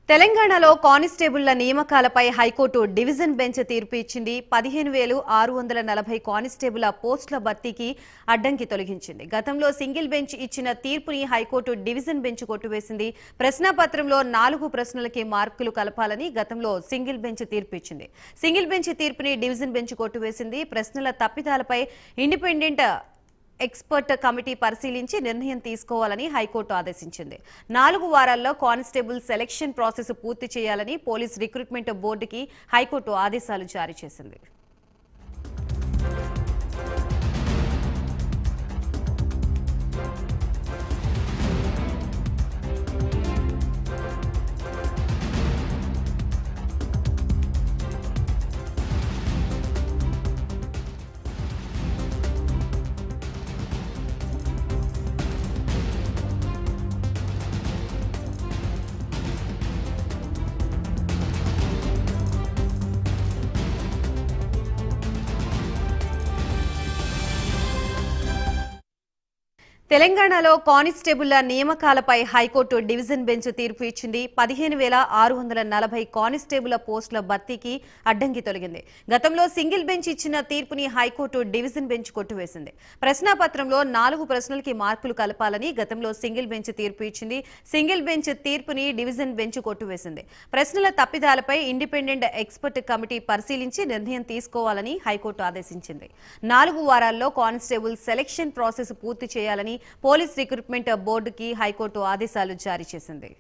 తెలంగాణలో కానిస్టేబుళ్ల నియామకాలపై high court division bench తీర్పు ఇచ్చింది. 15,640 కానిస్టేబుళ్ల పోస్టుల భర్తీకి అడ్డంకి తొలగించింది. గతంలో సింగిల్ బెంచ్ ఇచ్చిన తీర్పుని హైకోర్టు డివిజన్ బెంచ్ కొట్టివేసింది. ప్రశ్నాపత్రంలో 4 ప్రశ్నలకి మార్కులు కలపాలని గతంలో సింగిల్ బెంచ్ తీర్పు ఇచ్చింది. సింగిల్ బెంచ్ తీర్పుని డివిజన్ బెంచ్ కొట్టివేసింది. ప్రశ్నల తప్పిదాలపై ఇండిపెండెంట్ ఎక్స్పర్ట్ కమిటీ పరిశీలించి నిర్ణయం తీసుకోవాలని హైకోర్టు ఆదేశించింది. 4 వారాల్లో కానిస్టేబుల్ సెలక్షన్ ప్రాసెస్ పూర్తి చేయాలని పోలీస్ రిక్రూట్మెంట్ బోర్డుకి హైకోర్టు ఆదేశాలు జారీ చేసింది. తెలంగాణలో కానిస్టేబుళ్ల నియామకాలపై హైకోర్టు డివిజన్ బెంచ్ తీర్పు ఇచ్చింది. 15,640 కానిస్టేబుళ్ల పోస్టుల భర్తీకి అడ్డంకి తొలగింది. గతంలో సింగిల్ బెంచ్ ఇచ్చిన తీర్పుని హైకోర్టు డివిజన్ బెంచ్ కొట్టివేసింది. ప్రశ్నాపత్రంలో 4 ప్రశ్నలకి మార్కులు కలపాలని గతంలో సింగిల్ బెంచ్ తీర్పు ఇచ్చింది. సింగిల్ బెంచ్ తీర్పుని డివిజన్ బెంచ్ కొట్టివేసింది. ప్రశ్నల తప్పిదాలపై ఇండిపెండెంట్ ఎక్స్పర్ట్ కమిటీ పరిశీలించి నిర్ణయం తీసుకోవాలని హైకోర్టు ఆదేశించింది. 4 వారాల్లో కానిస్టేబుల్ సెలక్షన్ ప్రాసెస్ పూర్తి చేయాలని పోలీస్ రిక్రూట్మెంట్ బోర్డుకి హైకోర్టు ఆదేశాలు జారీ చేసింది.